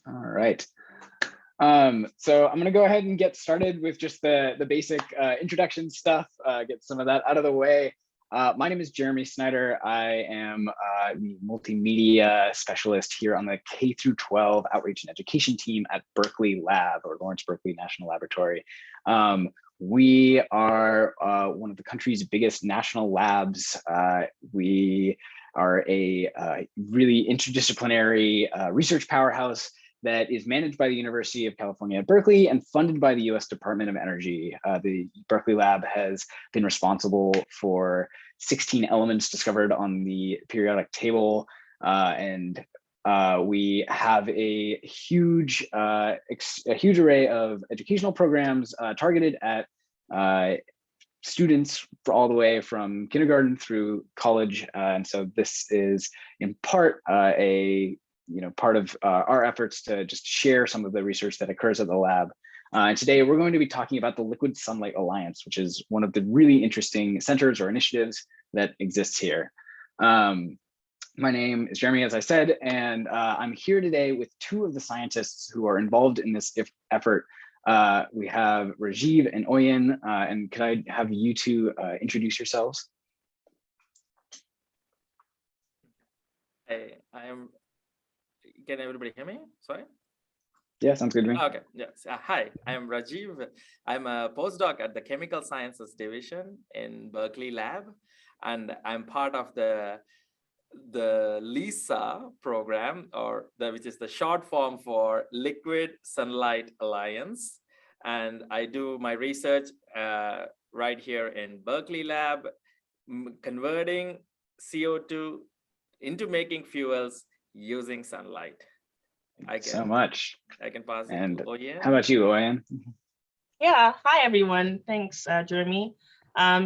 All right. So I'm going to go ahead and get started with just the basic introduction stuff, get some of that out of the way. My name is Jeremy Snyder. I am the multimedia specialist here on the K through 12 outreach and education team at Berkeley Lab, or Lawrence Berkeley National Laboratory. We are one of the country's biggest national labs. We are a really interdisciplinary research powerhouse that is managed by the University of California at Berkeley and funded by the US Department of Energy. The Berkeley Lab has been responsible for 16 elements discovered on the periodic table. We have a huge array of educational programs targeted at students for all the way from kindergarten through college. And so this is in part part of our efforts to just share some of the research that occurs at the lab. And today we're going to be talking about the Liquid Sunlight Alliance, which is one of the really interesting centers or initiatives that exists here. My name is Jeremy, as I said, and I'm here today with two of the scientists who are involved in this effort. We have Rajiv and Oyen, and could I have you two introduce yourselves? Hey, can everybody hear me? Sorry. Yeah, sounds good to me. Okay, yes. Hi, I'm Rajiv. I'm a postdoc at the Chemical Sciences Division in Berkeley Lab, and I'm part of the LISA program, which is the short form for Liquid Sunlight Alliance. And I do my research right here in Berkeley Lab, converting CO2 into making fuels using sunlight. Thank you so much. I can pass it to Oyen. How about you, Oyen? Yeah, hi everyone. Thanks, Jeremy.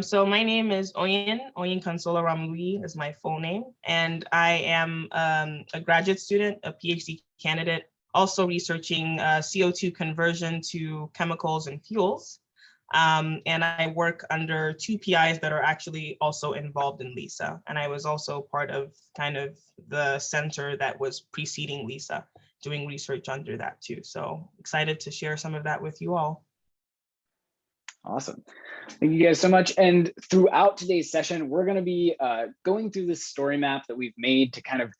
So my name is Oyen Consola Ramlui is my full name, and I am a graduate student, a PhD candidate, also researching CO2 conversion to chemicals and fuels. And I work under two PIs that are actually also involved in LISA. And I was also part of kind of the center that was preceding LISA, doing research under that too. So excited to share some of that with you all. Awesome. Thank you guys so much. And throughout today's session, we're going to be going through this story map that we've made to kind of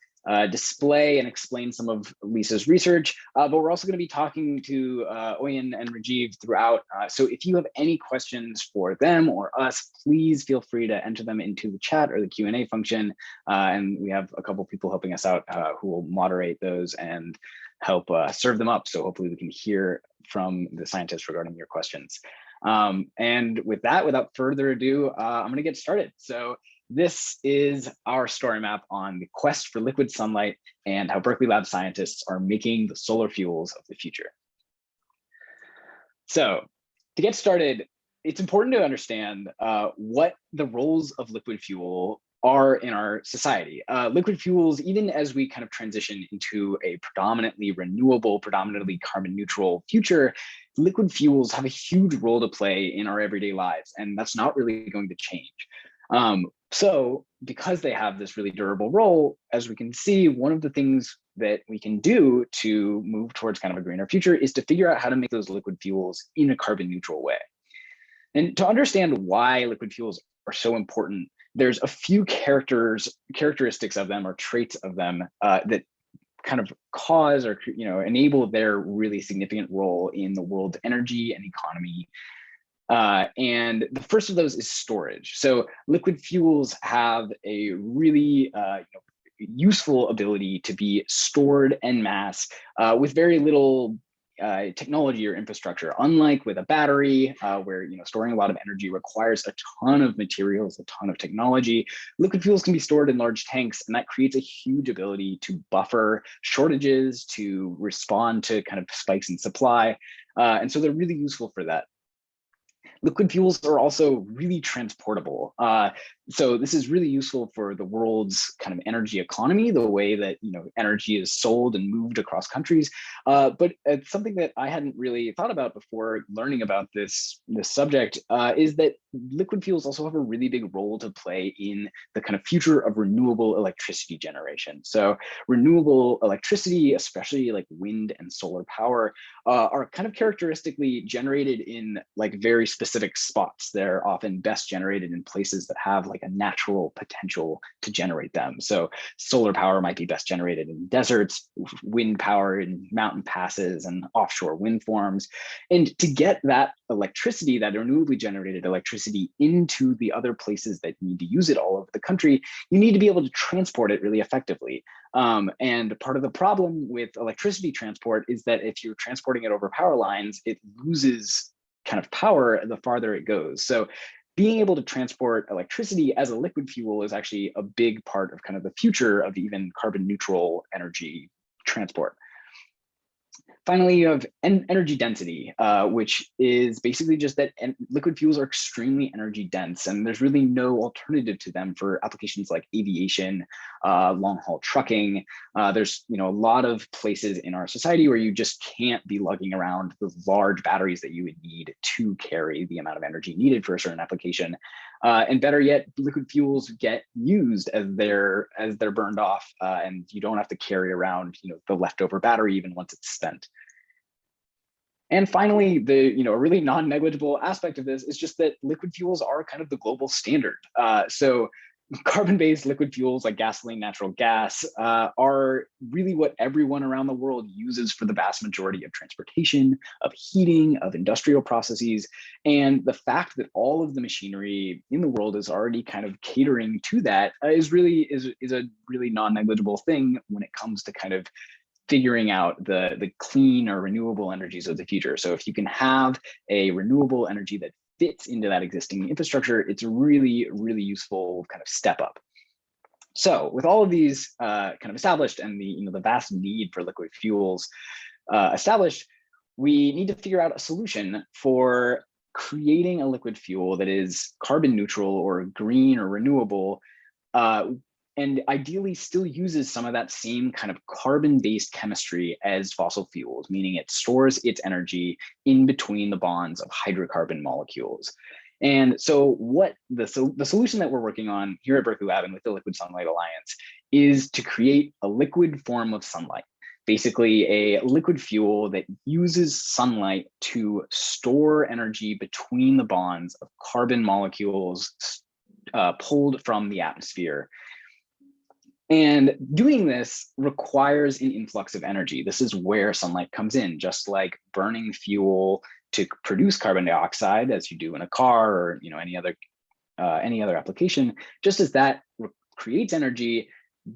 display and explain some of Lisa's research, but we're also going to be talking to Oyen and Rajiv throughout. So if you have any questions for them or us, please feel free to enter them into the chat or the Q&A function. And we have a couple people helping us out who will moderate those and help serve them up. So hopefully we can hear from the scientists regarding your questions. And with that, without further ado, I'm going to get started. So this is our story map on the quest for liquid sunlight and how Berkeley Lab scientists are making the solar fuels of the future. So to get started, it's important to understand what the roles of liquid fuel are in our society. Liquid fuels, even as we kind of transition into a predominantly renewable, predominantly carbon neutral future, liquid fuels have a huge role to play in our everyday lives, and that's not really going to change. So because they have this really durable role, as we can see, one of the things that we can do to move towards kind of a greener future is to figure out how to make those liquid fuels in a carbon neutral way. And to understand why liquid fuels are so important, there's a few characteristics of them or traits of them that kind of cause or enable their really significant role in the world's energy and economy. And the first of those is storage. So liquid fuels have a really useful ability to be stored en masse with very little technology or infrastructure. Unlike with a battery, where storing a lot of energy requires a ton of materials, a ton of technology, liquid fuels can be stored in large tanks, and that creates a huge ability to buffer shortages, to respond to kind of spikes in supply. And so they're really useful for that. Liquid fuels are also really transportable. So this is really useful for the world's kind of energy economy, the way that energy is sold and moved across countries. But it's something that I hadn't really thought about before learning about this subject, is that liquid fuels also have a really big role to play in the kind of future of renewable electricity generation. So renewable electricity, especially like wind and solar power, are kind of characteristically generated in like very specific spots. They're often best generated in places that have like a natural potential to generate them. So solar power might be best generated in deserts, wind power in mountain passes and offshore wind farms. And to get that electricity, that renewably generated electricity, into the other places that need to use it all over the country, you need to be able to transport it really effectively. And part of the problem with electricity transport is that if you're transporting it over power lines, it loses kind of power the farther it goes. So being able to transport electricity as a liquid fuel is actually a big part of kind of the future of even carbon neutral energy transport. Finally, you have energy density, which is basically just that liquid fuels are extremely energy dense, and there's really no alternative to them for applications like aviation, long-haul trucking. There's a lot of places in our society where you just can't be lugging around the large batteries that you would need to carry the amount of energy needed for a certain application. And better yet, liquid fuels get used as they're burned off, and you don't have to carry around the leftover battery even once it's spent. And finally, a really non-negligible aspect of this is just that liquid fuels are kind of the global standard. So carbon-based liquid fuels like gasoline, natural gas are really what everyone around the world uses for the vast majority of transportation, of heating, of industrial processes. And the fact that all of the machinery in the world is already kind of catering to that is a really non-negligible thing when it comes to kind of figuring out the clean or renewable energies of the future. So if you can have a renewable energy that fits into that existing infrastructure, it's a really, really useful kind of step up. So with all of these kind of established and the vast need for liquid fuels established, we need to figure out a solution for creating a liquid fuel that is carbon neutral or green or renewable, and ideally still uses some of that same kind of carbon-based chemistry as fossil fuels, meaning it stores its energy in between the bonds of hydrocarbon molecules. And so what the solution that we're working on here at Berkeley Lab and with the Liquid Sunlight Alliance is to create a liquid form of sunlight, basically a liquid fuel that uses sunlight to store energy between the bonds of carbon molecules pulled from the atmosphere. And doing this requires an influx of energy. This is where sunlight comes in, just like burning fuel to produce carbon dioxide, as you do in a car or any other application. Just as that creates energy,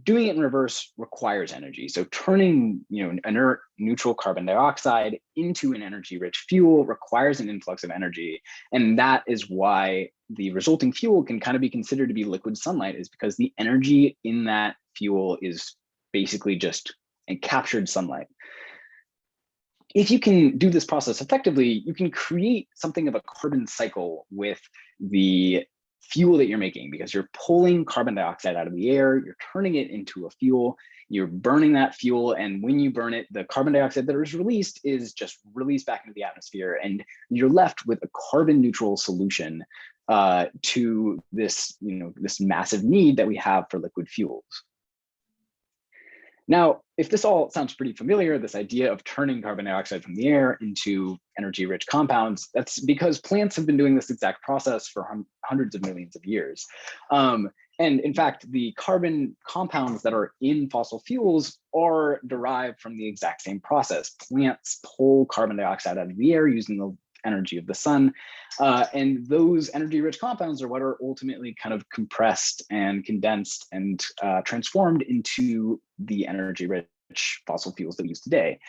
doing it in reverse requires energy. So turning inert neutral carbon dioxide into an energy-rich fuel requires an influx of energy, and that is why the resulting fuel can kind of be considered to be liquid sunlight, is because the energy in that fuel is basically just captured sunlight. If you can do this process effectively, you can create something of a carbon cycle with the fuel that you're making, because you're pulling carbon dioxide out of the air, you're turning it into a fuel, you're burning that fuel, and when you burn it, the carbon dioxide that is released is just released back into the atmosphere, and you're left with a carbon neutral solution to this, this massive need that we have for liquid fuels. Now, if this all sounds pretty familiar, this idea of turning carbon dioxide from the air into energy-rich compounds, that's because plants have been doing this exact process for hundreds of millions of years. And in fact, the carbon compounds that are in fossil fuels are derived from the exact same process. Plants pull carbon dioxide out of the air using the energy of the sun. And those energy-rich compounds are what are ultimately kind of compressed and condensed and transformed into the energy-rich fossil fuels that we use today.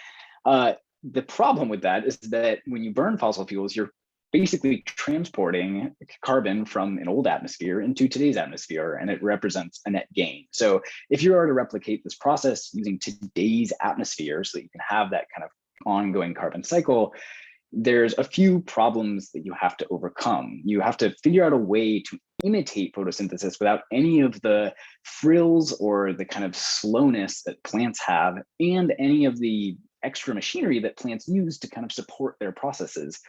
The problem with that is that when you burn fossil fuels, you're basically transporting carbon from an old atmosphere into today's atmosphere, and it represents a net gain. So if you were to replicate this process using today's atmosphere so that you can have that kind of ongoing carbon cycle, there's a few problems that you have to overcome. You have to figure out a way to imitate photosynthesis without any of the frills or the kind of slowness that plants have, and any of the extra machinery that plants use to kind of support their processes.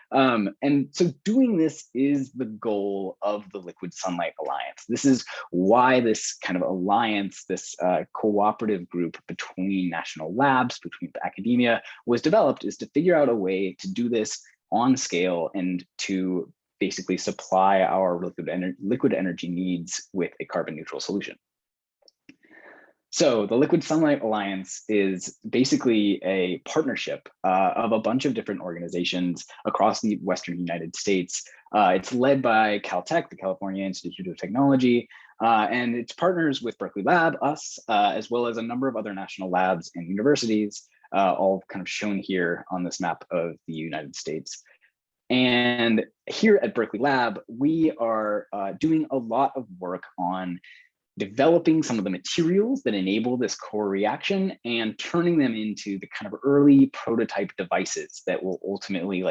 And so doing this is the goal of the Liquid Sunlight Alliance. This is why this kind of alliance, this cooperative group between national labs, between academia was developed, is to figure out a way to do this on scale and to basically supply our liquid energy needs with a carbon neutral solution. So the Liquid Sunlight Alliance is basically a partnership of a bunch of different organizations across the Western United States. It's led by Caltech, the California Institute of Technology, and it's partners with Berkeley Lab, us, as well as a number of other national labs and universities, all kind of shown here on this map of the United States. And here at Berkeley Lab, we are doing a lot of work on developing some of the materials that enable this core reaction and turning them into the kind of early prototype devices that will ultimately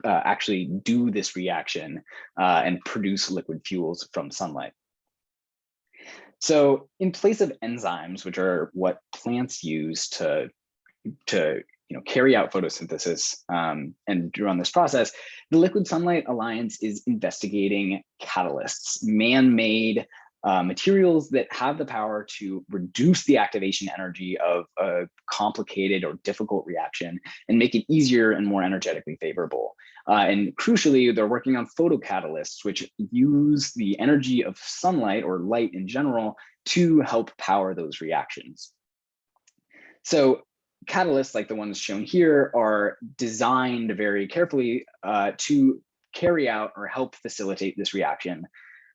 actually do this reaction and produce liquid fuels from sunlight. So in place of enzymes, which are what plants use to carry out photosynthesis and run this process, the Liquid Sunlight Alliance is investigating catalysts, man-made materials that have the power to reduce the activation energy of a complicated or difficult reaction and make it easier and more energetically favorable. And crucially, they're working on photocatalysts, which use the energy of sunlight or light in general to help power those reactions. So catalysts like the ones shown here are designed very carefully to carry out or help facilitate this reaction.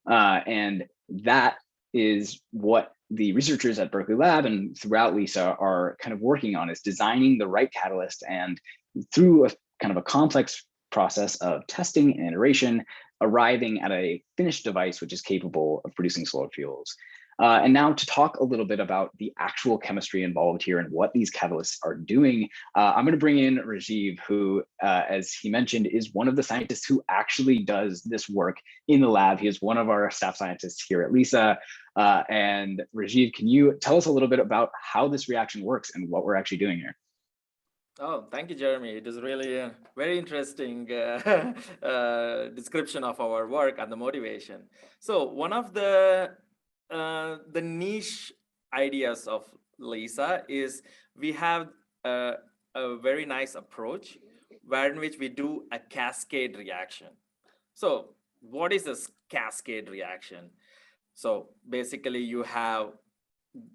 And that is what the researchers at Berkeley Lab and throughout LISA are kind of working on, is designing the right catalyst, and through a kind of a complex process of testing and iteration, arriving at a finished device which is capable of producing solid fuels. And now to talk a little bit about the actual chemistry involved here and what these catalysts are doing, I'm going to bring in Rajiv, who, as he mentioned, is one of the scientists who actually does this work in the lab. He is one of our staff scientists here at LISA. And Rajiv, can you tell us a little bit about how this reaction works and what we're actually doing here? Oh, thank you, Jeremy. It is really a very interesting description of our work and the motivation. So one of the niche ideas of LISA is we have a very nice approach wherein which we do a cascade reaction. So what is this cascade reaction? So basically you have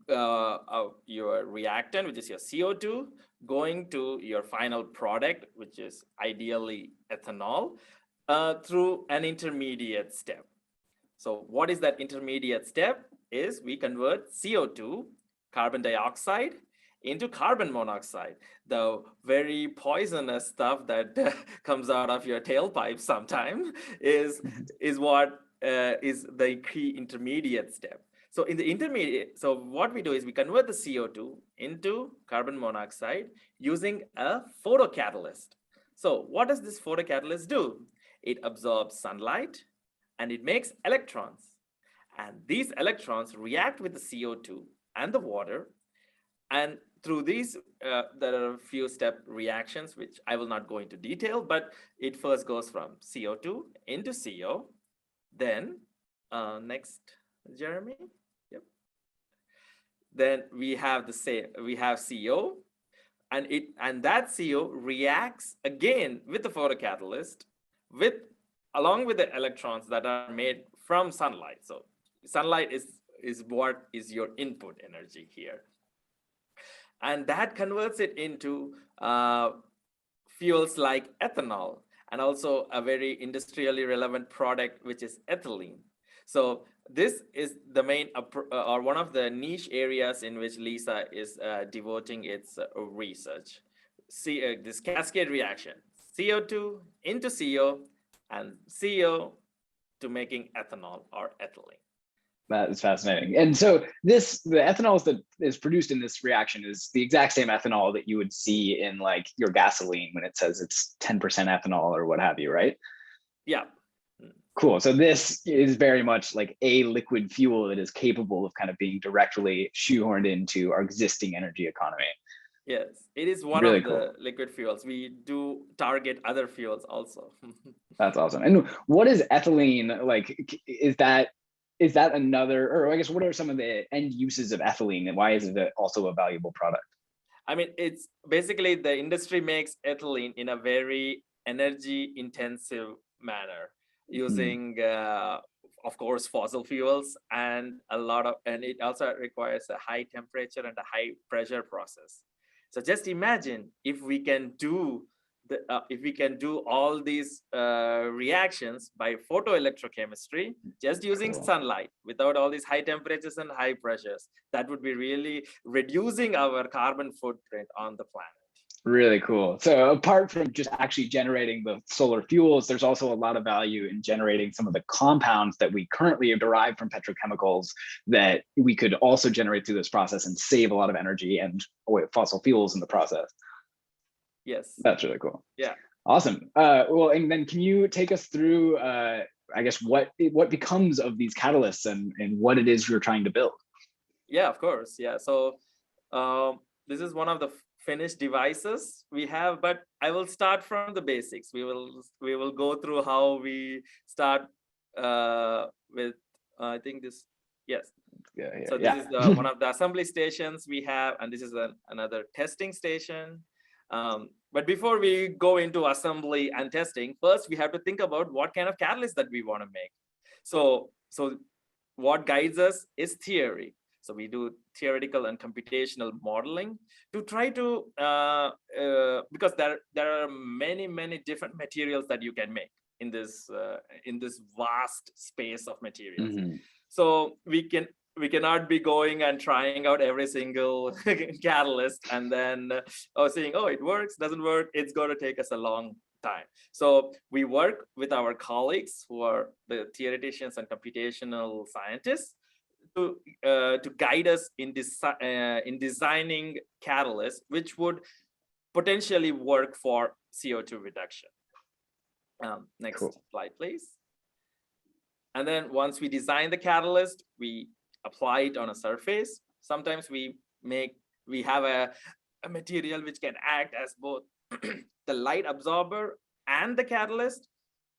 your reactant, which is your CO2, going to your final product, which is ideally ethanol, through an intermediate step. So what is that intermediate step? Is we convert CO2, carbon dioxide, into carbon monoxide, the very poisonous stuff that comes out of your tailpipe sometime is what is the key intermediate step. So in the intermediate, so what we do is we convert the CO2 into carbon monoxide using a photocatalyst. So what does this photocatalyst do? It absorbs sunlight and it makes electrons. And these electrons react with the CO2 and the water. And through these, there are a few step reactions, which I will not go into detail, but it first goes from CO2 into CO. Then, next, Jeremy. Yep. Then we have CO, and that CO reacts again with the photocatalyst along with the electrons that are made from sunlight. So sunlight is what is your input energy here. And that converts it into fuels like ethanol, and also a very industrially relevant product, which is ethylene. So this is the main or one of the niche areas in which LISA is devoting its research. See this cascade reaction, CO2 into CO, and CO to making ethanol or ethylene. That is fascinating. And so the ethanol that is produced in this reaction is the exact same ethanol that you would see in like your gasoline when it says it's 10% ethanol or what have you, right? Yeah. Cool. So this is very much like a liquid fuel that is capable of kind of being directly shoehorned into our existing energy economy. Yes, it is one Really of the cool. liquid fuels. We do target other fuels also. That's awesome. And what is ethylene like? Is that another, or I guess, what are some of the end uses of ethylene, and why is it also a valuable product? I mean, it's basically the industry makes ethylene in a very energy intensive manner using, of course, fossil fuels and and it also requires a high temperature and a high pressure process. So just imagine if we can do all these reactions by photoelectrochemistry, just using sunlight without all these high temperatures and high pressures. That would be really reducing our carbon footprint on the planet. Really cool. So apart from just actually generating the solar fuels, there's also a lot of value in generating some of the compounds that we currently derive from petrochemicals that we could also generate through this process and save a lot of energy and fossil fuels in the process. Yes. That's really cool. Yeah. Awesome. Well, and then can you take us through, I guess, what becomes of these catalysts and what it is you're trying to build? Yeah, of course. Yeah. So this is one of the finished devices we have, but I will start from the basics. We will go through how we start with I think this. Yes. Yeah. So this is one of the assembly stations we have, and this is another testing station. But before we go into assembly and testing, first we have to think about what kind of catalyst that we want to make. So what guides us is theory. So we do theoretical and computational modeling to try to, because there are many different materials that you can make in this vast space of materials. Mm-hmm. So we cannot be going and trying out every single catalyst and then saying, oh, it works, doesn't work. It's going to take us a long time. So we work with our colleagues who are the theoreticians and computational scientists to guide us in designing catalysts which would potentially work for CO2 reduction. Next slide, please. And then once we design the catalyst, we apply it on a surface. Sometimes we have a material which can act as both the light absorber and the catalyst.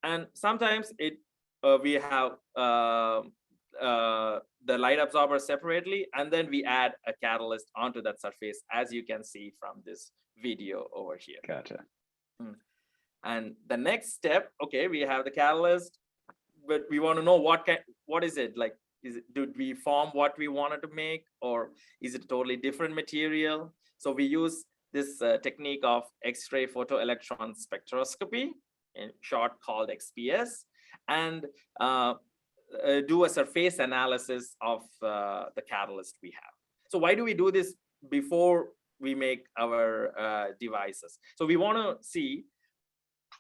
And sometimes we have the light absorber separately, and then we add a catalyst onto that surface, as you can see from this video over here. Gotcha. And the next step, okay, we have the catalyst, but we want to know what is it like? Did we form what we wanted to make, or is it a totally different material? So we use this technique of X-ray photoelectron spectroscopy, in short called XPS, and do a surface analysis of the catalyst we have. So why do we do this before we make our devices? So we want to see,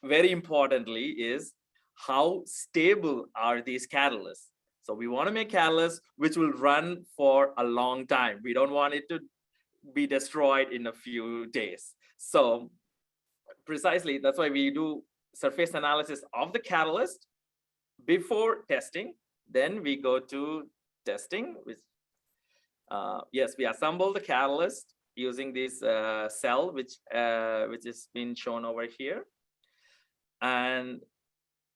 very importantly, is how stable are these catalysts? So we want to make catalysts which will run for a long time. We don't want it to be destroyed in a few days. So precisely, that's why we do surface analysis of the catalyst before testing. Then we go to testing, which yes, we assemble the catalyst using this cell, which is being shown over here. And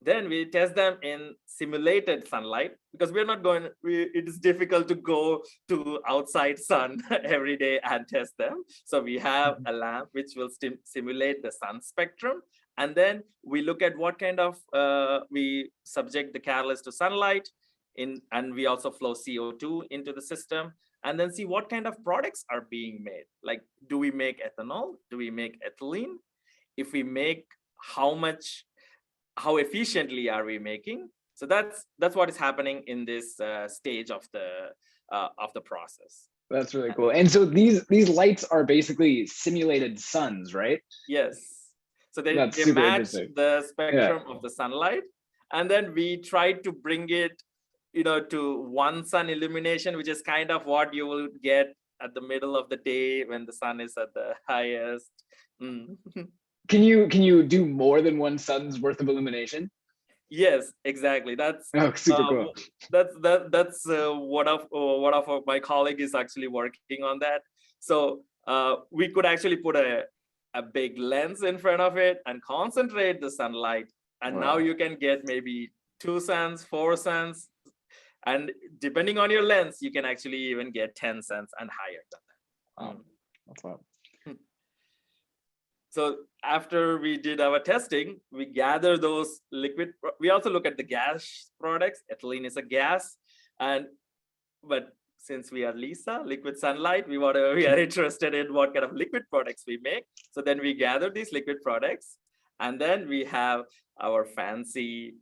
then we test them in simulated sunlight, because we're not going, it is difficult to go to outside sun every day and test them. So we have a lamp which will simulate the sun spectrum. And then we look at what kind of, we subject the catalyst to sunlight, and we also flow CO2 into the system, and then see what kind of products are being made. Like, do we make ethanol? Do we make ethylene? If we make, how efficiently are we making? So that's what is happening in this stage of the process. That's really cool. And so these lights are basically simulated suns, right? Yes. So they match the spectrum of the sunlight, and then we try to bring it to one sun illumination, which is kind of what you will get at the middle of the day when the sun is at the highest. Mm. Can you do more than one sun's worth of illumination? Yes, exactly. That's super cool. That's one of my colleague is actually working on that. So we could actually put a big lens in front of it and concentrate the sunlight, and now you can get maybe 2 suns, 4 suns, and depending on your lens, you can actually even get 10 suns and higher than that. Wow. That's wild. So after we did our testing, we gather those liquid. We also look at the gas products. Ethylene is a gas, but since we are LISA, liquid sunlight, we are interested in what kind of liquid products we make. So then we gather these liquid products, and then we have our fancy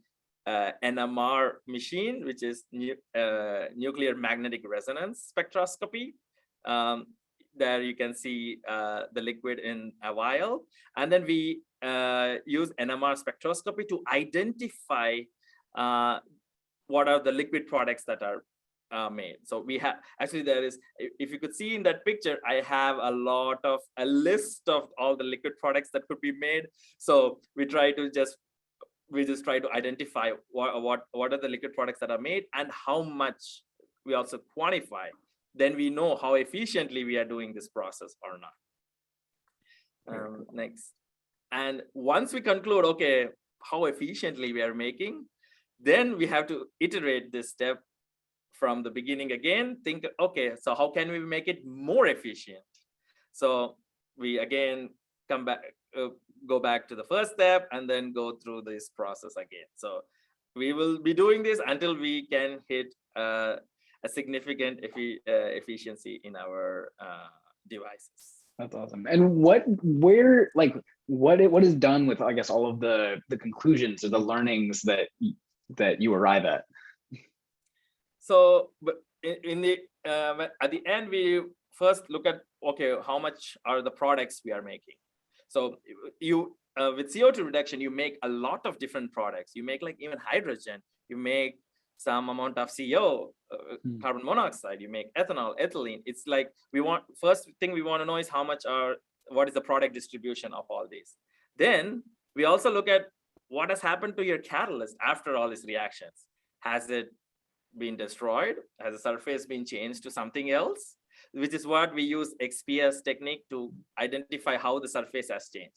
NMR machine, which is nuclear magnetic resonance spectroscopy. There you can see the liquid in a vial, and then we use NMR spectroscopy to identify what are the liquid products that are made. So we have actually, there is, if you could see in that picture, I have a list of all the liquid products that could be made. So we just try to identify what are the liquid products that are made and how much. We also quantify. Then we know how efficiently we are doing this process or not. Next. And once we conclude, okay, how efficiently we are making, then we have to iterate this step from the beginning again. Think, okay, so how can we make it more efficient? So we again go back to the first step and then go through this process again. So we will be doing this until we can hit a significant efficiency in our devices. That's awesome. And what is done with, I guess, all of the conclusions or the learnings that you arrive at? So, but at the end, we first look at, okay, how much are the products we are making? So you with CO2 reduction, you make a lot of different products. You make like even hydrogen. You make some amount of CO, carbon monoxide, you make ethanol, ethylene. It's like first thing we want to know is what is the product distribution of all these. Then we also look at what has happened to your catalyst after all these reactions. Has it been destroyed? Has the surface been changed to something else? Which is what we use XPS technique to identify how the surface has changed.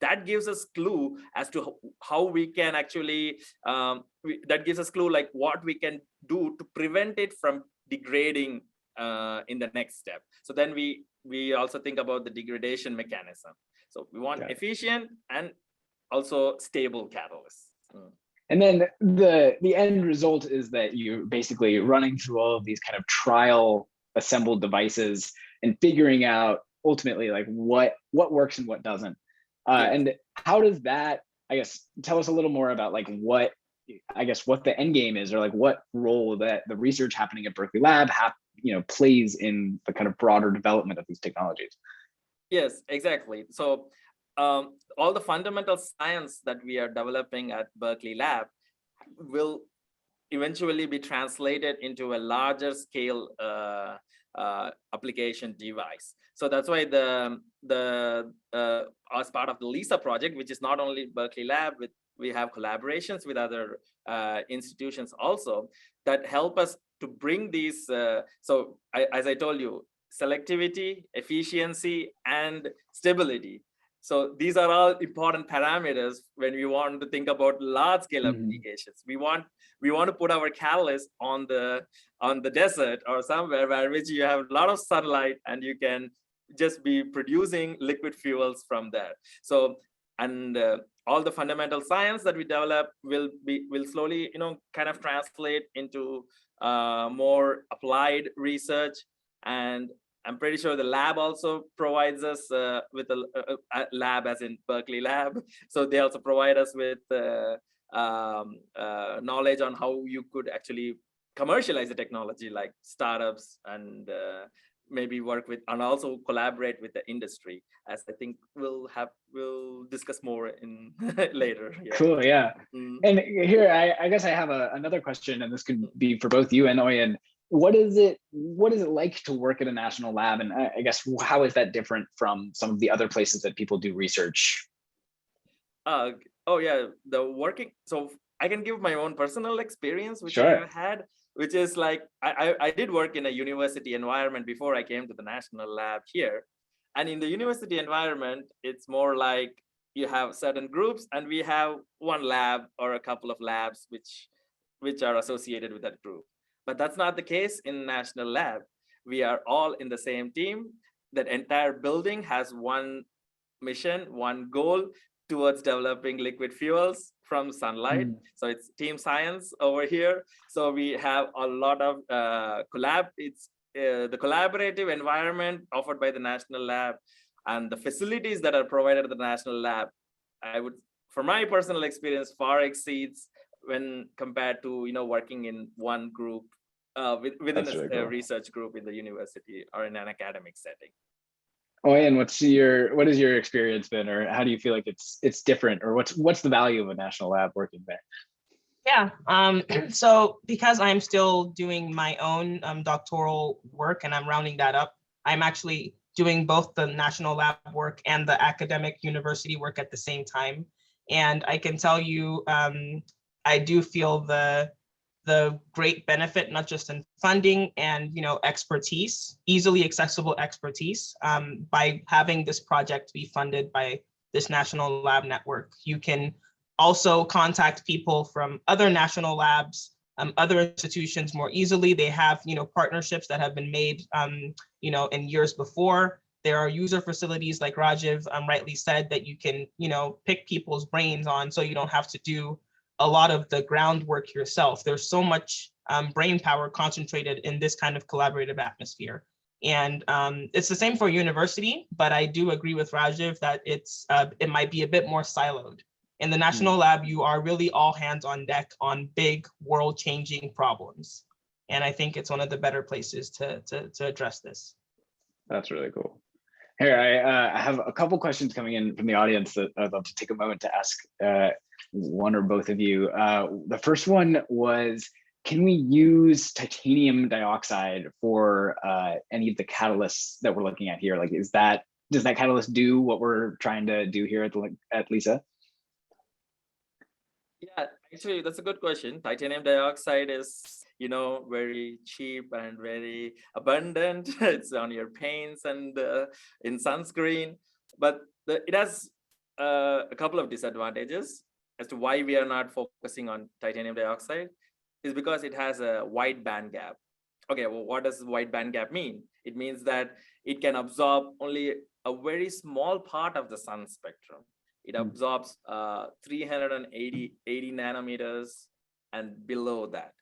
That gives us clue as to how we can actually, that gives us clue like what we can do to prevent it from degrading in the next step. So then we also think about the degradation mechanism. So we want efficient and also stable catalysts. And then the end result is that you're basically running through all of these kind of trial assembled devices and figuring out ultimately like what works and what doesn't. And how does that, I guess, tell us a little more about like what the end game is, or like what role that the research happening at Berkeley Lab plays in the kind of broader development of these technologies? Yes, exactly. So all the fundamental science that we are developing at Berkeley Lab will eventually be translated into a larger scale application device. So that's why as part of the LISA project, which is not only Berkeley Lab, we have collaborations with other institutions also that help us to bring these. As I told you, selectivity, efficiency, and stability. So these are all important parameters when we want to think about large scale applications. We want to put our catalyst on the desert or somewhere where which you have a lot of sunlight and you can just be producing liquid fuels from there. So all the fundamental science that we develop will slowly kind of translate into more applied research. And I'm pretty sure the lab also provides us with a lab, as in Berkeley Lab. So they also provide us with knowledge on how you could actually commercialize the technology, like startups and maybe work with and also collaborate with the industry, as I think we'll discuss more in later. Yeah. Cool, yeah. Mm. And here, I guess I have another question, and this could be for both you and Oyen. What is it like to work at a national lab? And I guess, how is that different from some of the other places that people do research? Oh yeah, the working. So I can give my own personal experience, which Sure. I had, which is like, I did work in a university environment before I came to the national lab here. And in the university environment, it's more like you have certain groups, and we have one lab or a couple of labs which are associated with that group. But that's not the case in national lab. We are all in the same team. That entire building has one mission, one goal towards developing liquid fuels from sunlight. So it's team science over here. So we have a lot of the collaborative environment offered by the national lab, and the facilities that are provided at the national lab, I would, from my personal experience, far exceeds when compared to working in one group within really a cool. research group in the university or in an academic setting. Oh, and what has your experience been, or how do you feel like it's different, or what's the value of a national lab working there? Yeah, so because I'm still doing my own doctoral work and I'm rounding that up, I'm actually doing both the national lab work and the academic university work at the same time. And I can tell you, I do feel the great benefit, not just in funding and expertise, easily accessible expertise, by having this project be funded by this national lab network. You can also contact people from other national labs, other institutions more easily. They have partnerships that have been made in years before. There are user facilities, like Rajiv rightly said, that you can pick people's brains on, so you don't have to do a lot of the groundwork yourself. There's so much brain power concentrated in this kind of collaborative atmosphere. And it's the same for university, but I do agree with Rajiv that it might be a bit more siloed. In the national lab, you are really all hands on deck on big world-changing problems. And I think it's one of the better places to address this. That's really cool. Here, I have a couple questions coming in from the audience that I'd love to take a moment to ask one or both of you. The first one was, can we use titanium dioxide for any of the catalysts that we're looking at here? Like, does that catalyst do what we're trying to do here at LISA? Yeah, actually, that's a good question. Titanium dioxide is, very cheap and very abundant. It's on your paints and in sunscreen, but it has a couple of disadvantages as to why we are not focusing on titanium dioxide. Is because it has a wide band gap. Okay, well, what does wide band gap mean? It means that it can absorb only a very small part of the sun spectrum. It absorbs 380 nanometers and below that,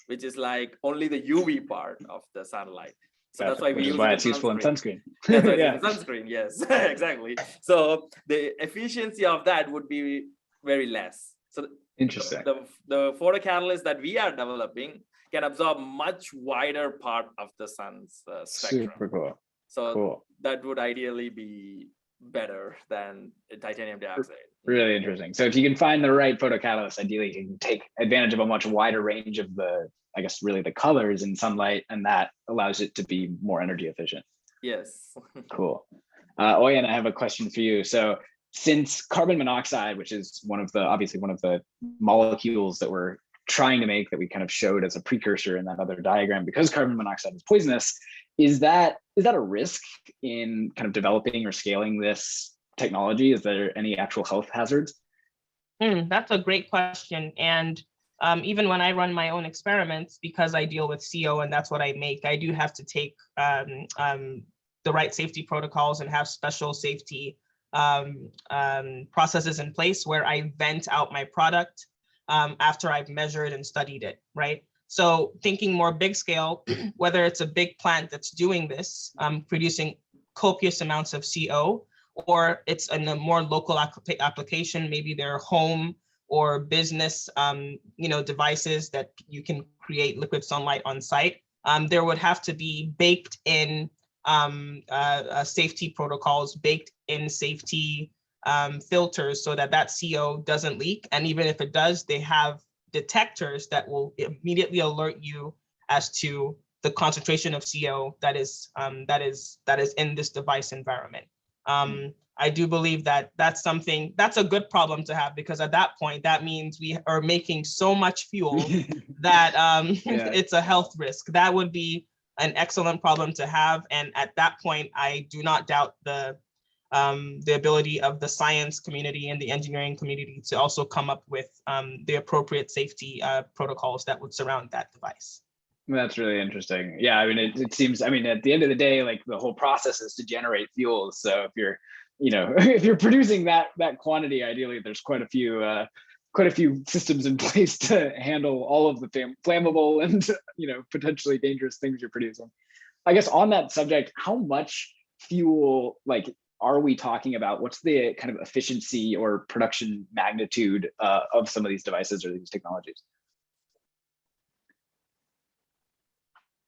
which is like only the UV part of the sunlight. So that's why we use why it's useful in sunscreen. That's why it's in sunscreen, yes, exactly. So the efficiency of that would be very less. So interesting. The photocatalyst that we are developing can absorb much wider part of the sun's spectrum. Super cool. So that would ideally be better than titanium dioxide. Really interesting. So if you can find the right photocatalyst, ideally you can take advantage of a much wider range of really the colors in sunlight, and that allows it to be more energy efficient. Yes. Cool. Oyen, I have a question for you. So since carbon monoxide, which is obviously one of the molecules that we're trying to make, that we kind of showed as a precursor in that other diagram, because carbon monoxide is poisonous, is that a risk in kind of developing or scaling this technology? Is there any actual health hazards? That's a great question. And even when I run my own experiments, because I deal with CO and that's what I make, I do have to take the right safety protocols and have special safety processes in place where I vent out my product after I've measured and studied it, right? So thinking more big scale, whether it's a big plant that's doing this, producing copious amounts of CO, or it's in a more local application, maybe their home or business devices that you can create liquid sunlight on site, there would have to be baked in safety protocols, baked in safety filters so that that CO doesn't leak. And even if it does, they have detectors that will immediately alert you as to the concentration of CO that is in this device environment. I do believe that that's a good problem to have, because at that point, that means we are making so much fuel that it's a health risk. That would be an excellent problem to have. And at that point, I do not doubt the ability of the science community and the engineering community to also come up with the appropriate safety protocols that would surround that device. That's really interesting. Yeah, I mean, it seems, I mean, at the end of the day, like the whole process is to generate fuels. So if you're, if you're producing that quantity, ideally, there's quite a few systems in place to handle all of the flammable and potentially dangerous things you're producing. I guess on that subject, how much fuel are we talking about? What's the kind of efficiency or production magnitude of some of these devices or these technologies?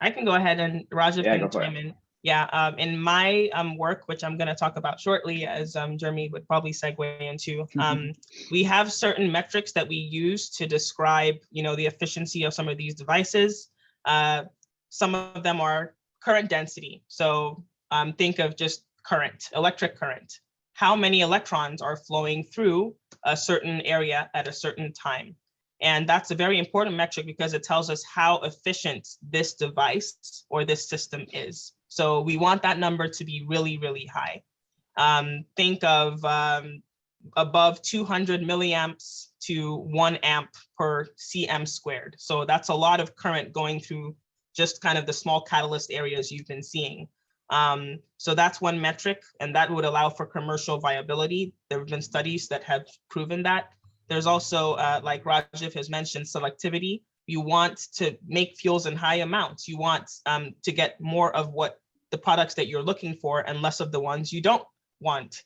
I can go ahead and Rajiv can chime in. Yeah, in my work, which I'm going to talk about shortly, as Jeremy would probably segue into, we have certain metrics that we use to describe, the efficiency of some of these devices. Some of them are current density. So think of just current, electric current. How many electrons are flowing through a certain area at a certain time? And that's a very important metric because it tells us how efficient this device or this system is. So we want that number to be really, really high. Think of above 200 milliamps to 1 amp per cm squared. So that's a lot of current going through just kind of the small catalyst areas you've been seeing. So that's one metric, and that would allow for commercial viability. There have been studies that have proven that. There's also, like Rajiv has mentioned, selectivity. You want to make fuels in high amounts. You want to get more of what the products that you're looking for and less of the ones you don't want.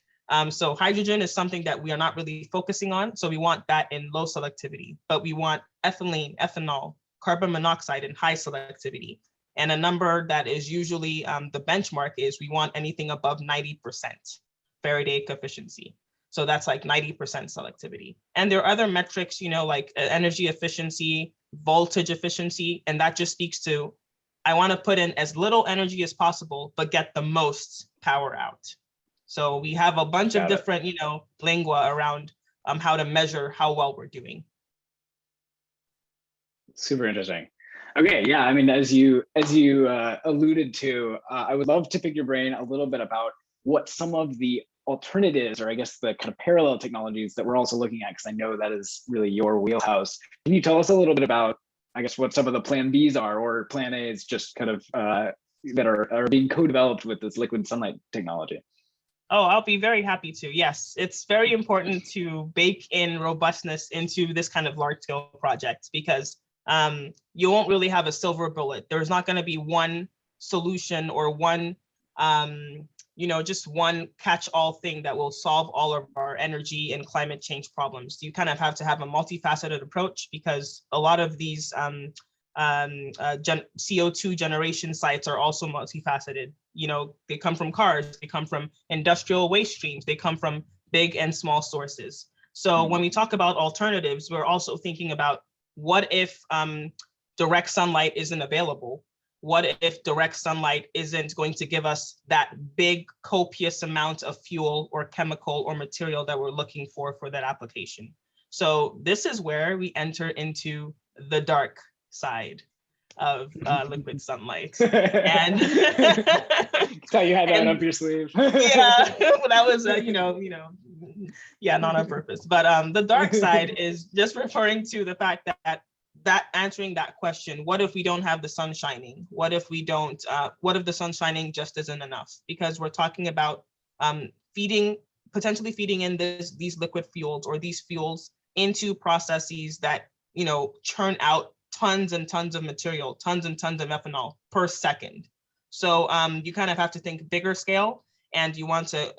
So hydrogen is something that we are not really focusing on. So we want that in low selectivity, but we want ethylene, ethanol, carbon monoxide in high selectivity. And a number that is usually the benchmark is we want anything above 90% Faraday efficiency. So that's like 90% selectivity. And there are other metrics, like energy efficiency, voltage efficiency, and that just speaks to, I want to put in as little energy as possible, but get the most power out. So we have a bunch of different, lingua around how to measure how well we're doing. Super interesting. Okay, yeah, I mean, as you alluded to, I would love to pick your brain a little bit about what some of the alternatives, or I guess the kind of parallel technologies that we're also looking at, because I know that is really your wheelhouse. Can you tell us a little bit about, I guess, what some of the plan Bs are, or plan As just kind of that are being co-developed with this liquid sunlight technology? Oh, I'll be very happy to. Yes, it's very important to bake in robustness into this kind of large scale project, because you won't really have a silver bullet. There's not going to be one solution or one just one catch-all thing that will solve all of our energy and climate change problems. You kind of have to have a multifaceted approach, because a lot of these CO2 generation sites are also multifaceted. They come from cars, they come from industrial waste streams, they come from big and small sources. So when we talk about alternatives, we're also thinking about, what if direct sunlight isn't available? What if direct sunlight isn't going to give us that big copious amount of fuel or chemical or material that we're looking for that application? So this is where we enter into the dark side of liquid sunlight. And so you had that up your sleeve. Yeah, that was yeah, not on purpose. But the dark side is just referring to the fact that answering that question, what if we don't have the sun shining? What if we don't, what if the sun shining just isn't enough? Because we're talking about potentially feeding in these liquid fuels or these fuels into processes that, churn out tons and tons of material, tons and tons of ethanol per second. So you kind of have to think bigger scale, and you want to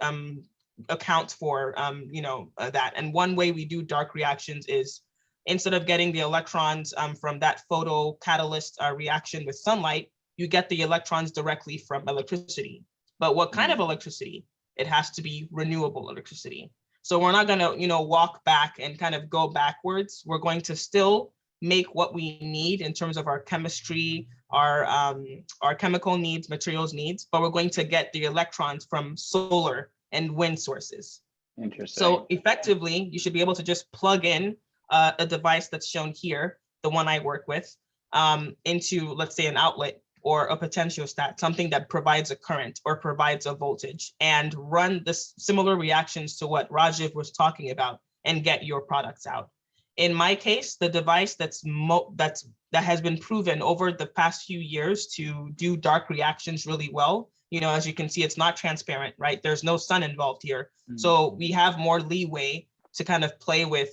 account for, that. And one way we do dark reactions is, instead of getting the electrons from that photocatalyst reaction with sunlight, you get the electrons directly from electricity. But what kind of electricity? It has to be renewable electricity. So we're not gonna, walk back and kind of go backwards. We're going to still make what we need in terms of our chemistry, our chemical needs, materials needs, but we're going to get the electrons from solar and wind sources. Interesting. So effectively, you should be able to just plug in a device that's shown here, the one I work with, into, let's say, an outlet or a potentiostat, something that provides a current or provides a voltage, and run this similar reactions to what Rajiv was talking about and get your products out. In my case, the device that has been proven over the past few years to do dark reactions really well, as you can see, it's not transparent, right? There's no sun involved here. So we have more leeway to kind of play with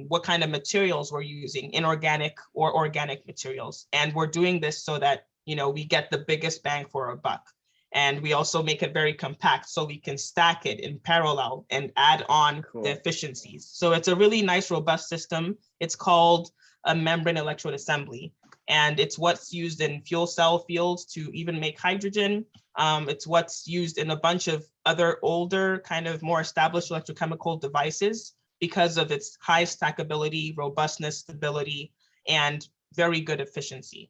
what kind of materials we're using, inorganic or organic materials. And we're doing this so that, we get the biggest bang for our buck. And we also make it very compact so we can stack it in parallel and add on the efficiencies. So it's a really nice, robust system. It's called a membrane electrode assembly. And it's what's used in fuel cell fields to even make hydrogen. It's what's used in a bunch of other older, kind of more established electrochemical devices because of its high stackability, robustness, stability, and very good efficiency.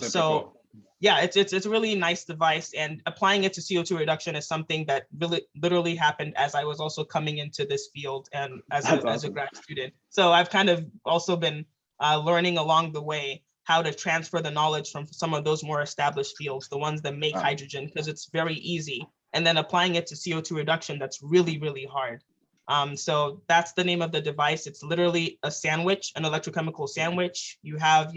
So yeah, it's a really nice device, and applying it to CO2 reduction is something that really literally happened as I was also coming into this field and as a grad student. So I've kind of also been learning along the way how to transfer the knowledge from some of those more established fields, the ones that make hydrogen, because it's very easy. And then applying it to CO2 reduction, that's really, really hard. So that's the name of the device. It's literally a sandwich, an electrochemical sandwich. You have,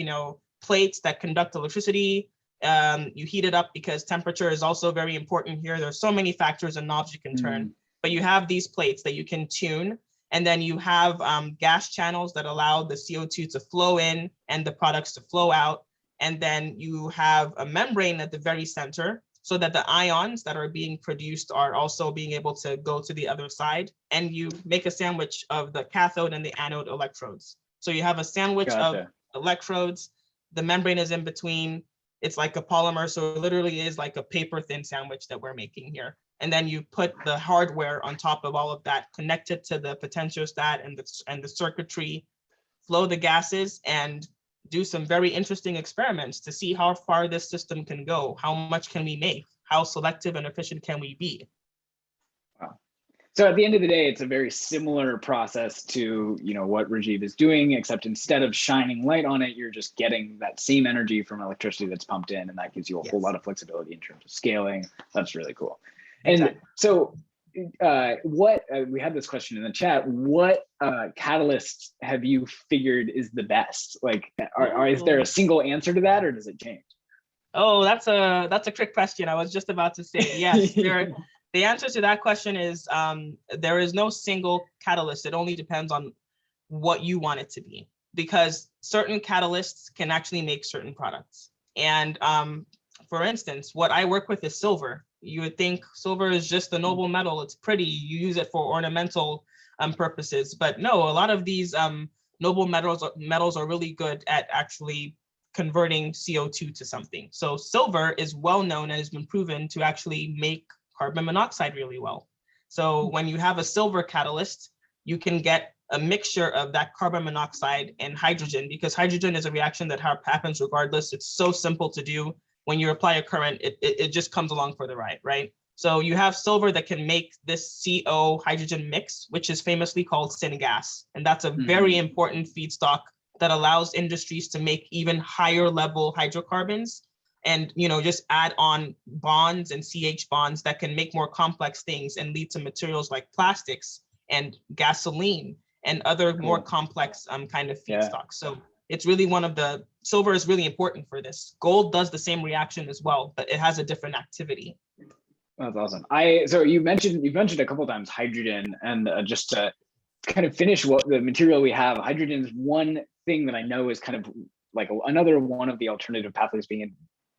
plates that conduct electricity. You heat it up because temperature is also very important here. There's so many factors and knobs you can turn, but you have these plates that you can tune. And then you have gas channels that allow the CO2 to flow in and the products to flow out. And then you have a membrane at the very center so that the ions that are being produced are also being able to go to the other side. And you make a sandwich of the cathode and the anode electrodes. So you have a sandwich of electrodes. The membrane is in between. It's like a polymer. So it literally is like a paper thin sandwich that we're making here. And then you put the hardware on top of all of that, connect it to the potentiostat and the circuitry, flow the gases, and do some very interesting experiments to see how far this system can go. How much can we make? How selective and efficient can we be? Wow. So at the end of the day, it's a very similar process to what Rajiv is doing, except instead of shining light on it, you're just getting that same energy from electricity that's pumped in, and that gives you a whole lot of flexibility in terms of scaling. That's really cool. And so we had this question in the chat, what catalysts have you figured is the best? Like, is there a single answer to that, or does it change? Oh, that's a trick question. I was just about to say, yes, the answer to that question is there is no single catalyst. It only depends on what you want it to be, because certain catalysts can actually make certain products. And for instance, what I work with is silver. You would think silver is just a noble metal. It's pretty. You use it for ornamental purposes. But no, a lot of these noble metals are really good at actually converting CO2 to something. So silver is well known and has been proven to actually make carbon monoxide really well. So when you have a silver catalyst, you can get a mixture of that carbon monoxide and hydrogen, because hydrogen is a reaction that happens regardless. It's so simple to do. When you apply a current, it just comes along for the ride, right? So you have silver that can make this CO hydrogen mix, which is famously called syngas. And that's a very important feedstock that allows industries to make even higher level hydrocarbons and just add on bonds and CH bonds that can make more complex things and lead to materials like plastics and gasoline and other more complex kind of feedstocks. So it's really silver is really important for this. Gold does the same reaction as well, but it has a different activity. That's awesome. So you've mentioned a couple of times hydrogen, and just to kind of finish what the material we have, hydrogen is one thing that I know is kind of like another one of the alternative pathways being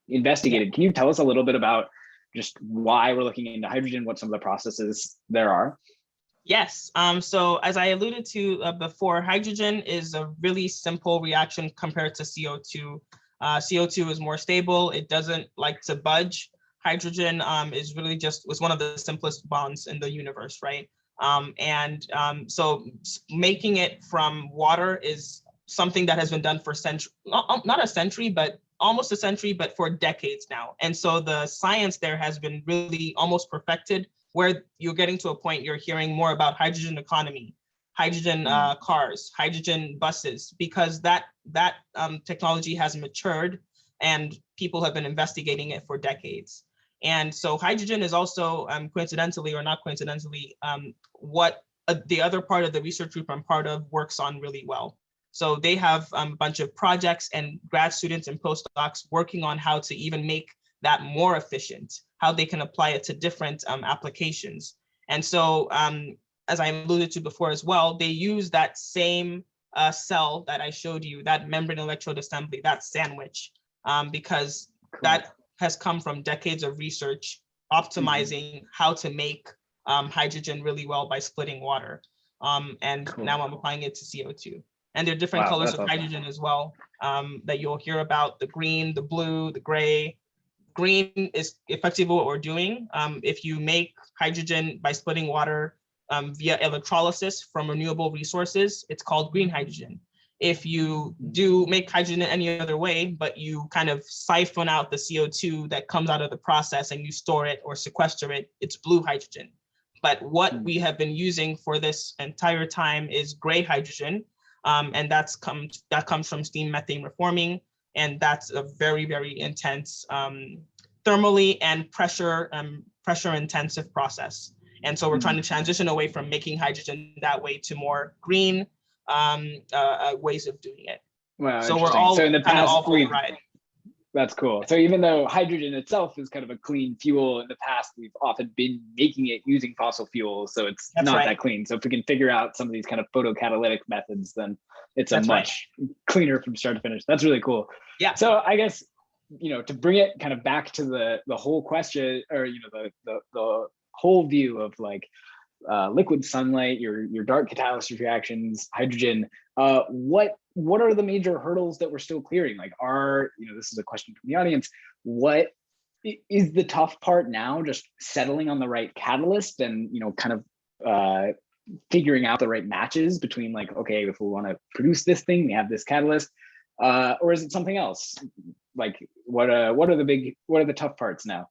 investigated. Can you tell us a little bit about just why we're looking into hydrogen, what some of the processes there are? Yes. So as I alluded to before, hydrogen is a really simple reaction compared to CO2. CO2 is more stable. It doesn't like to budge. Hydrogen is really was one of the simplest bonds in the universe, right? So making it from water is something that has been done for not a century, but almost a century, but for decades now. And so the science there has been really almost perfected, where you're getting to a point you're hearing more about hydrogen economy, hydrogen cars, hydrogen buses, because that technology has matured and people have been investigating it for decades. And so hydrogen is also coincidentally or not coincidentally, what the other part of the research group I'm part of works on really well. So they have a bunch of projects and grad students and postdocs working on how to even make that more efficient, how they can apply it to different applications. And so as I alluded to before as well, they use that same cell that I showed you, that membrane electrode assembly, that sandwich, because that has come from decades of research optimizing how to make hydrogen really well by splitting water. Now I'm applying it to CO2. And there are different colors of hydrogen as well that you'll hear about: the green, the blue, the gray. Green is effectively what we're doing. If you make hydrogen by splitting water via electrolysis from renewable resources, it's called green hydrogen. If you do make hydrogen in any other way, but you kind of siphon out the CO2 that comes out of the process and you store it or sequester it, it's blue hydrogen. But what we have been using for this entire time is gray hydrogen, and that comes from steam methane reforming, and that's a very, very intense thermally and pressure intensive process. And so we're trying to transition away from making hydrogen that way to more green ways of doing it. Wow, so we're all in the past, right. That's cool. So even though hydrogen itself is kind of a clean fuel, in the past we've often been making it using fossil fuels, so it's not that clean. So if we can figure out some of these kind of photocatalytic methods, then it's much cleaner from start to finish. That's really cool. Yeah. So I guess, to bring it kind of back to the whole question, or the whole view of like liquid sunlight, your dark catalysis reactions, hydrogen, what are the major hurdles that we're still clearing? Like, this is a question from the audience, what is the tough part now? Just settling on the right catalyst and, kind of figuring out the right matches between like, okay, if we want to produce this thing, we have this catalyst, or is it something else? Like, what are the tough parts now?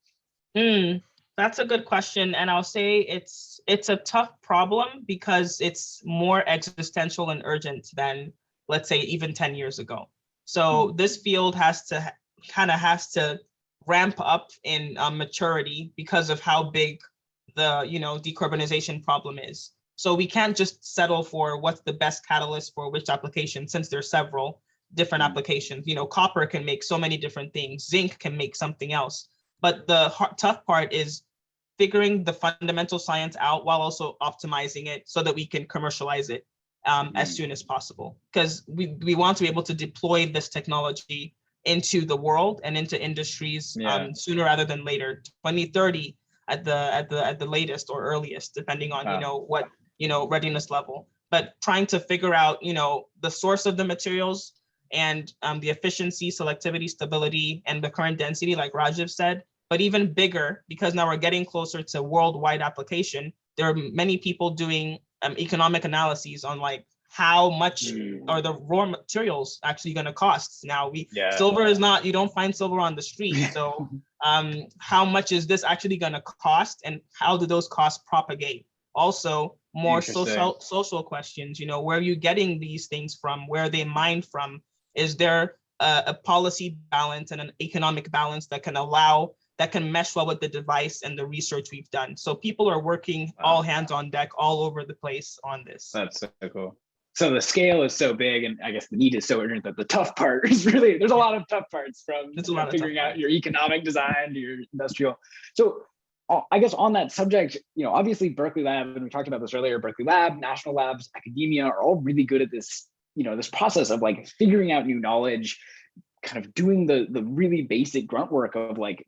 That's a good question. And I'll say it's a tough problem because it's more existential and urgent than, let's say, even 10 years ago. So this field has to ramp up in maturity because of how big the decarbonization problem is. So we can't just settle for what's the best catalyst for which application, since there's several different applications. Copper can make so many different things. Zinc can make something else. But the tough part is figuring the fundamental science out while also optimizing it so that we can commercialize it as soon as possible. Because we want to be able to deploy this technology into the world and into industries sooner rather than later, 2030 at the latest or earliest, depending on what readiness level. But trying to figure out the source of the materials and the efficiency, selectivity, stability, and the current density, like Rajiv said. But even bigger, because now we're getting closer to worldwide application, there are many people doing economic analyses on like how much are the raw materials actually going to cost. Now silver is not, you don't find silver on the street. So how much is this actually going to cost, and how do those costs propagate? Also, more social questions, where are you getting these things from? Where are they mined from? Is there a policy balance and an economic balance that can mesh well with the device and the research we've done? So people are working all hands on deck all over the place on this. That's so cool. So the scale is so big, and I guess the need is so urgent that the tough part is really, there's a lot of tough parts, from figuring out your economic design to your industrial. So I guess on that subject, obviously Berkeley Lab, and we talked about this earlier, Berkeley Lab, national labs, academia are all really good at this, this process of like figuring out new knowledge, kind of doing the really basic grunt work of like,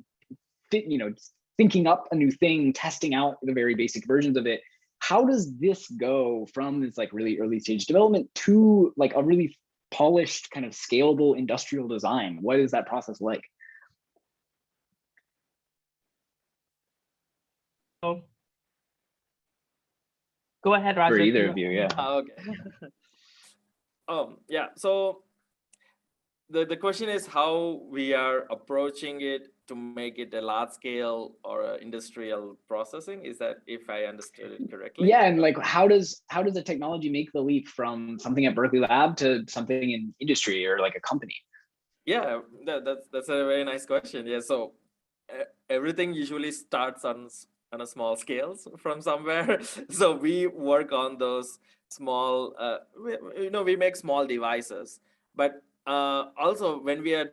thinking up a new thing, testing out the very basic versions of it. How does this go from this like really early stage development to like a really polished kind of scalable industrial design? What is that process like? Oh. Go ahead, Roger. For either of you, yeah. Okay. Yeah. So the question is how we are approaching it to make it a large scale or industrial processing. Is that, if I understood it correctly? Yeah, and like how does the technology make the leap from something at Berkeley Lab to something in industry or like a company? Yeah, that's a very nice question. Yeah, so everything usually starts on a small scales from somewhere. So we work on those small, we make small devices, but also when we are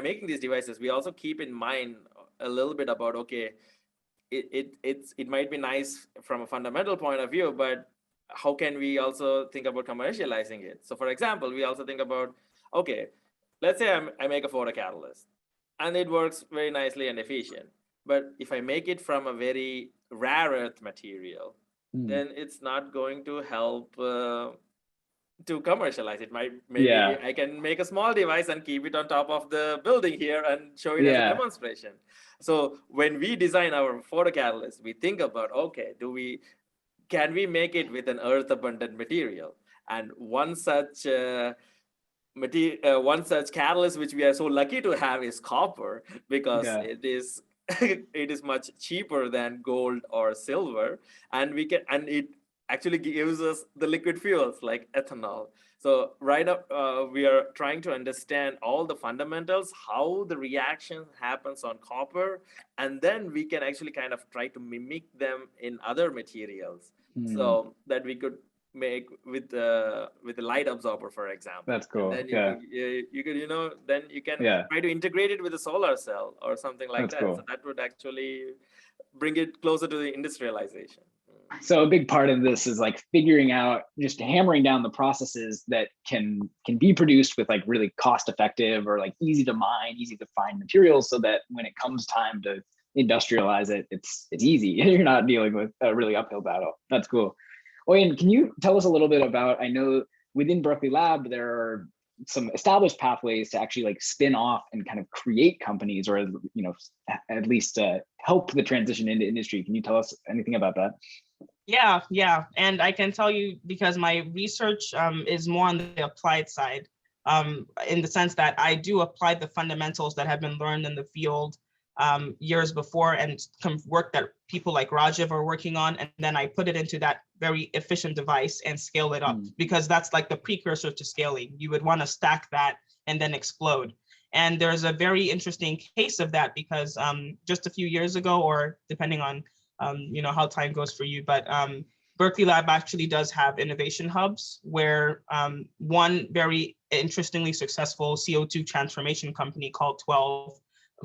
making these devices, we also keep in mind a little bit about, okay, it might be nice from a fundamental point of view, but how can we also think about commercializing it? So for example, we also think about, okay, let's say I make a photocatalyst and it works very nicely and efficient. But if I make it from a very rare earth material, then it's not going to help to commercialize it. Maybe I can make a small device and keep it on top of the building here and show it as a demonstration. So when we design our photocatalyst, we think about, okay, can we make it with an earth abundant material? And one such catalyst which we are so lucky to have is copper, because it is much cheaper than gold or silver, and it actually gives us the liquid fuels like ethanol. So right up, we are trying to understand all the fundamentals, how the reaction happens on copper, and then we can actually kind of try to mimic them in other materials, so that we could make with the light absorber, for example. That's cool. And then you could then you can try to integrate it with a solar cell or something like that. Cool. So that would actually bring it closer to the industrialization. So a big part of this is like figuring out, just hammering down the processes that can be produced with like really cost effective or like easy to mine, easy to find materials, so that when it comes time to industrialize it, it's easy. You're not dealing with a really uphill battle. That's cool. Oyen, can you tell us a little bit about, I know within Berkeley Lab, there are some established pathways to actually like spin off and kind of create companies, or, at least help the transition into industry. Can you tell us anything about that? Yeah. And I can tell you, because my research is more on the applied side, in the sense that I do apply the fundamentals that have been learned in the field years before, and work that people like Rajiv are working on, and then I put it into that very efficient device and scale it up, because that's like the precursor to scaling. You would want to stack that and then explode. And there's a very interesting case of that, because just a few years ago, or depending on how time goes for you, but Berkeley Lab actually does have innovation hubs where one very interestingly successful CO2 transformation company called 12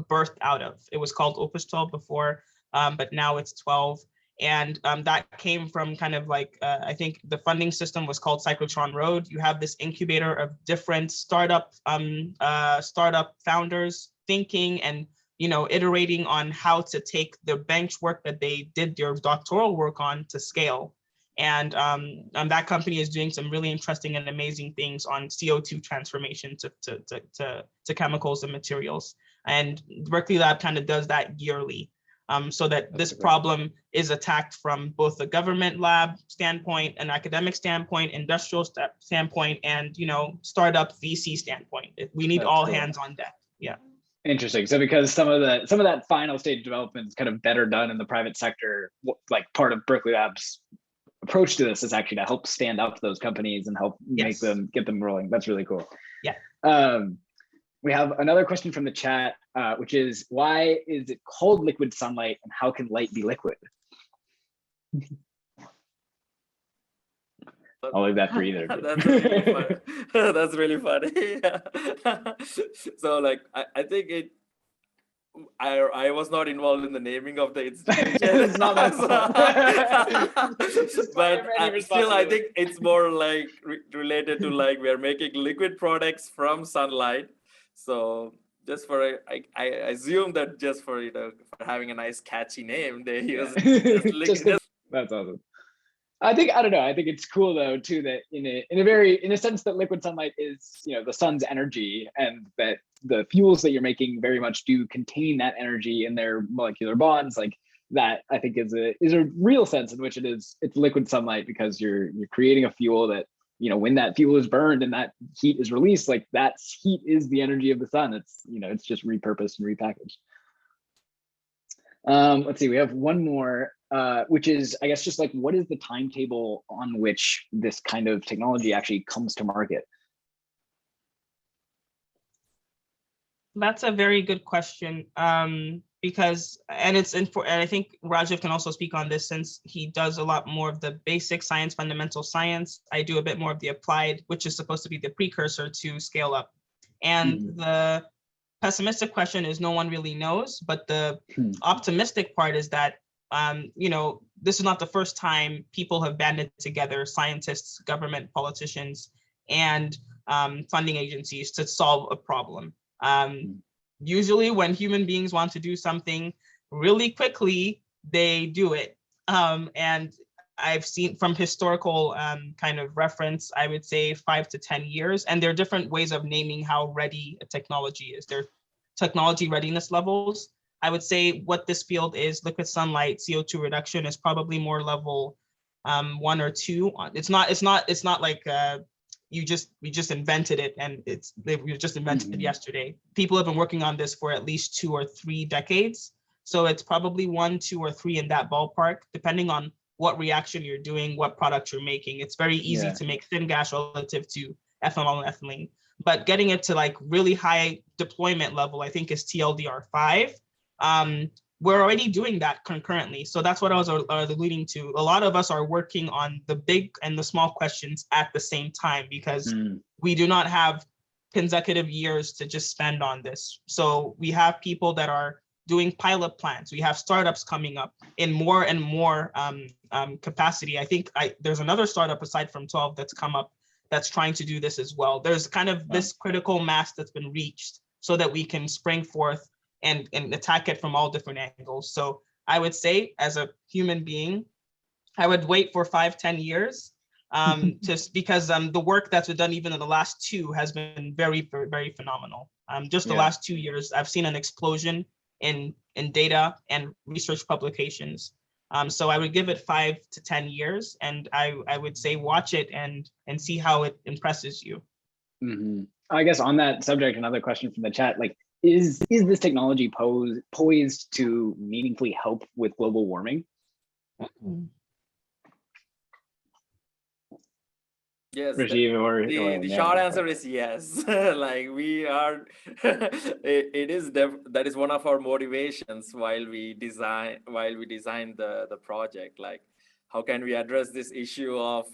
birthed out of. It was called Opus 12 before, but now it's 12. And that came from kind of like, I think the funding system was called Cyclotron Road. You have this incubator of different startup founders thinking and iterating on how to take the bench work that they did their doctoral work on to scale. And that company is doing some really interesting and amazing things on CO2 transformation to chemicals and materials. And Berkeley Lab kind of does that yearly, so that this problem is attacked from both the government lab standpoint, an academic standpoint, industrial standpoint, and startup VC standpoint. We need all hands on deck. Yeah. Interesting. So because some of that final stage development is kind of better done in the private sector, like part of Berkeley Lab's approach to this is actually to help stand up those companies and help get them rolling. That's really cool. Yeah. We have another question from the chat, which is, why is it called liquid sunlight, and how can light be liquid? I'll leave that for either. That's really funny. That's really funny. So like, I think I was not involved in the naming of the institution. It's not my fault. But still, I think it's more like related to like, we are making liquid products from sunlight. So just I assume that just for for having a nice catchy name, they use That's awesome. I don't know. I think it's cool though too that in a sense that liquid sunlight is, the sun's energy, and that the fuels that you're making very much do contain that energy in their molecular bonds. Like that, I think is a real sense in which it's liquid sunlight, because you're creating a fuel that, when that fuel is burned and that heat is released, like that heat is the energy of the sun. It's, it's just repurposed and repackaged. Let's see, we have one more, which is, I guess, just like, what is the timetable on which this kind of technology actually comes to market? That's a very good question, because, and I think Rajiv can also speak on this, since he does a lot more of the basic science, fundamental science. I do a bit more of the applied, which is supposed to be the precursor to scale up. And the pessimistic question is no one really knows, but the optimistic part is that, this is not the first time people have banded together, scientists, government, politicians, and funding agencies to solve a problem. Usually when human beings want to do something really quickly, they do it. And I've seen from historical kind of reference, I would say 5 to 10 years. And there are different ways of naming how ready a technology is. There are technology readiness levels. I would say what this field is, liquid sunlight, CO2 reduction, is probably more level 1 or 2. It's not like we just invented it and we just invented it yesterday. People have been working on this for at least 2 or 3 decades. So it's probably 1, 2, or 3 in that ballpark, depending on what reaction you're doing, what product you're making. It's very easy to make syngas relative to ethanol and ethylene. But getting it to like really high deployment level, I think, is TLDR 5. We're already doing that concurrently. So that's what I was alluding to. A lot of us are working on the big and the small questions at the same time, because we do not have consecutive years to just spend on this. So we have people that are doing pilot plants. We have startups coming up in more and more capacity. I think there's another startup aside from 12 that's come up that's trying to do this as well. There's kind of this critical mass that's been reached so that we can spring forth and attack it from all different angles. So I would say, as a human being, I would wait for 5-10 years, just because the work that's been done even in the last 2 has been very, very, very phenomenal. Just the last 2 years, I've seen an explosion in data and research publications. So I would give it 5 to 10 years, and I would say watch it and see how it impresses you. I guess on that subject, another question from the chat, like, is this technology poised to meaningfully help with global warming? Yes, Rajiv, the short answer is yes. Like we are, that is one of our motivations while we design the project. Like, how can we address this issue of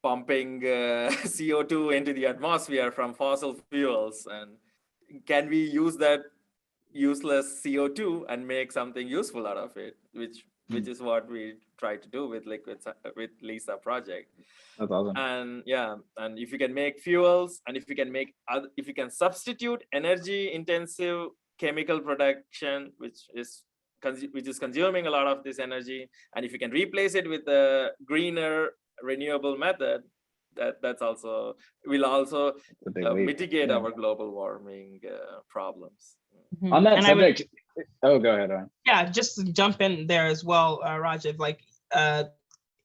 pumping CO2 into the atmosphere from fossil fuels, and can we use that useless CO2 and make something useful out of it, which is what we try to do with LISA project. That's awesome. And and if you can make fuels, and if you can substitute energy intensive chemical production, which is consuming a lot of this energy, and if you can replace it with a greener renewable method, that's also will also mitigate our global warming problems. On that subject, go ahead. Yeah, just to jump in there as well, Rajiv, like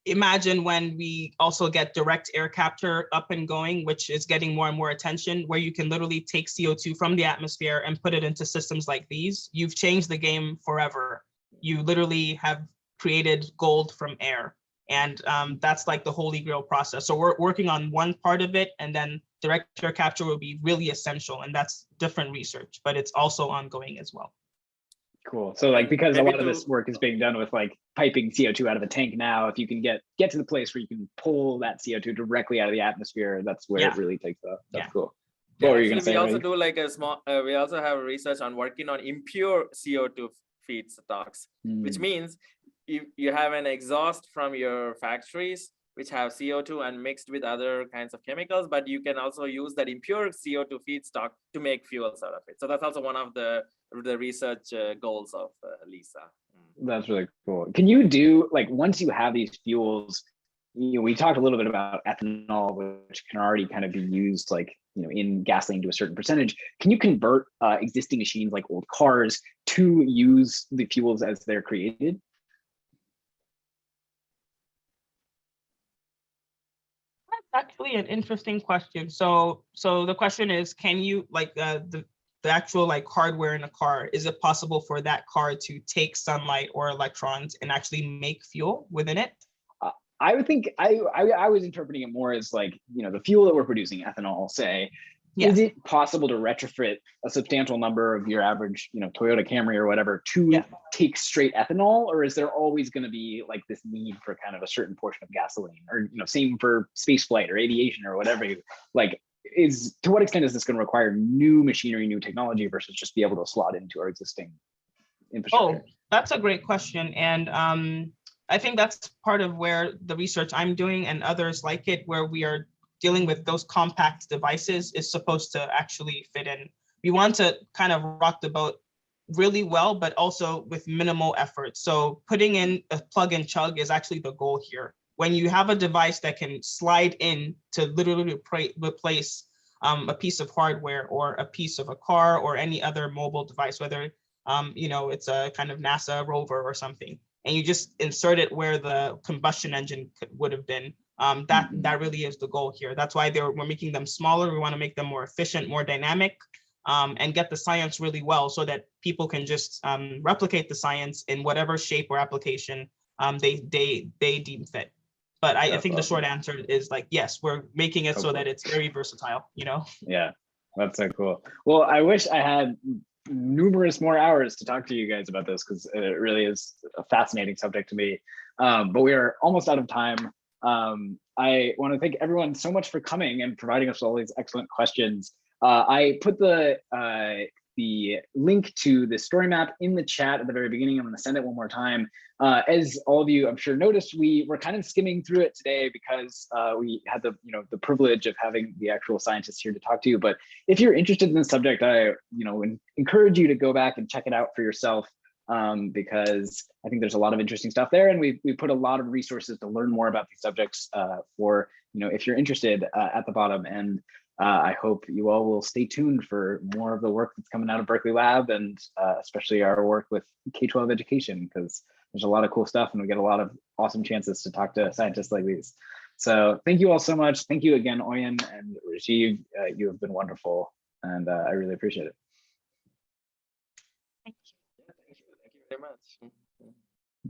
imagine when we also get direct air capture up and going, which is getting more and more attention, where you can literally take CO2 from the atmosphere and put it into systems like these. You've changed the game forever. You literally have created gold from air. And that's like the holy grail process. So we're working on one part of it, and then direct air capture will be really essential. And that's different research, but it's also ongoing as well. Cool. So like, because a lot of this work is being done with like piping CO2 out of a tank now, if you can get to the place where you can pull that CO2 directly out of the atmosphere, that's where it really takes off. That's cool. What were you gonna say? We also do like a small, we also have research on working on impure CO2 feedstocks, which means you have an exhaust from your factories which have CO2 and mixed with other kinds of chemicals, but you can also use that impure CO2 feedstock to make fuels out of it. So that's also one of the research goals of LISA. That's really cool. Can you do, like, once you have these fuels, we talked a little bit about ethanol, which can already kind of be used, like, in gasoline to a certain percentage. Can you convert existing machines like old cars to use the fuels as they're created? That's actually an interesting question. So the question is, can you, like, the actual, like, hardware in a car, is it possible for that car to take sunlight or electrons and actually make fuel within it? I would think I was interpreting it more as, like, the fuel that we're producing, ethanol, say, Yeah. is it possible to retrofit a substantial number of your average, Toyota Camry or whatever to take straight ethanol, or is there always going to be, like, this need for kind of a certain portion of gasoline, or same for space flight or aviation or whatever? Like, to what extent is this going to require new machinery, new technology, versus just be able to slot into our existing infrastructure? Oh, that's a great question, and I think that's part of where the research I'm doing and others like it, where we are dealing with those compact devices, is supposed to actually fit in. We want to kind of rock the boat really well, but also with minimal effort. So putting in a plug and chug is actually the goal here. When you have a device that can slide in to literally replace a piece of hardware or a piece of a car or any other mobile device, whether it's a kind of NASA rover or something, and you just insert it where the combustion engine would have been. That really is the goal here. That's why we're making them smaller. We want to make them more efficient, more dynamic, and get the science really well, so that people can just replicate the science in whatever shape or application they deem fit. But I think the short answer is, like, yes, we're making it so that it's very versatile. Yeah, that's so cool. Well, I wish I had numerous more hours to talk to you guys about this, because it really is a fascinating subject to me. But we are almost out of time. I want to thank everyone so much for coming and providing us all these excellent questions. I put the link to the StoryMap in the chat at the very beginning. I'm going to send it one more time. As all of you, I'm sure, noticed, we were kind of skimming through it today because we had the privilege of having the actual scientists here to talk to you. But if you're interested in the subject, I encourage you to go back and check it out for yourself, because I think there's a lot of interesting stuff there, and we put a lot of resources to learn more about these subjects for if you're interested at the bottom. And I hope you all will stay tuned for more of the work that's coming out of Berkeley Lab, and especially our work with K-12 education, because there's a lot of cool stuff and we get a lot of awesome chances to talk to scientists like these. So thank you all so much. Thank you again, Oyen and Rajiv. You have been wonderful, and I really appreciate it.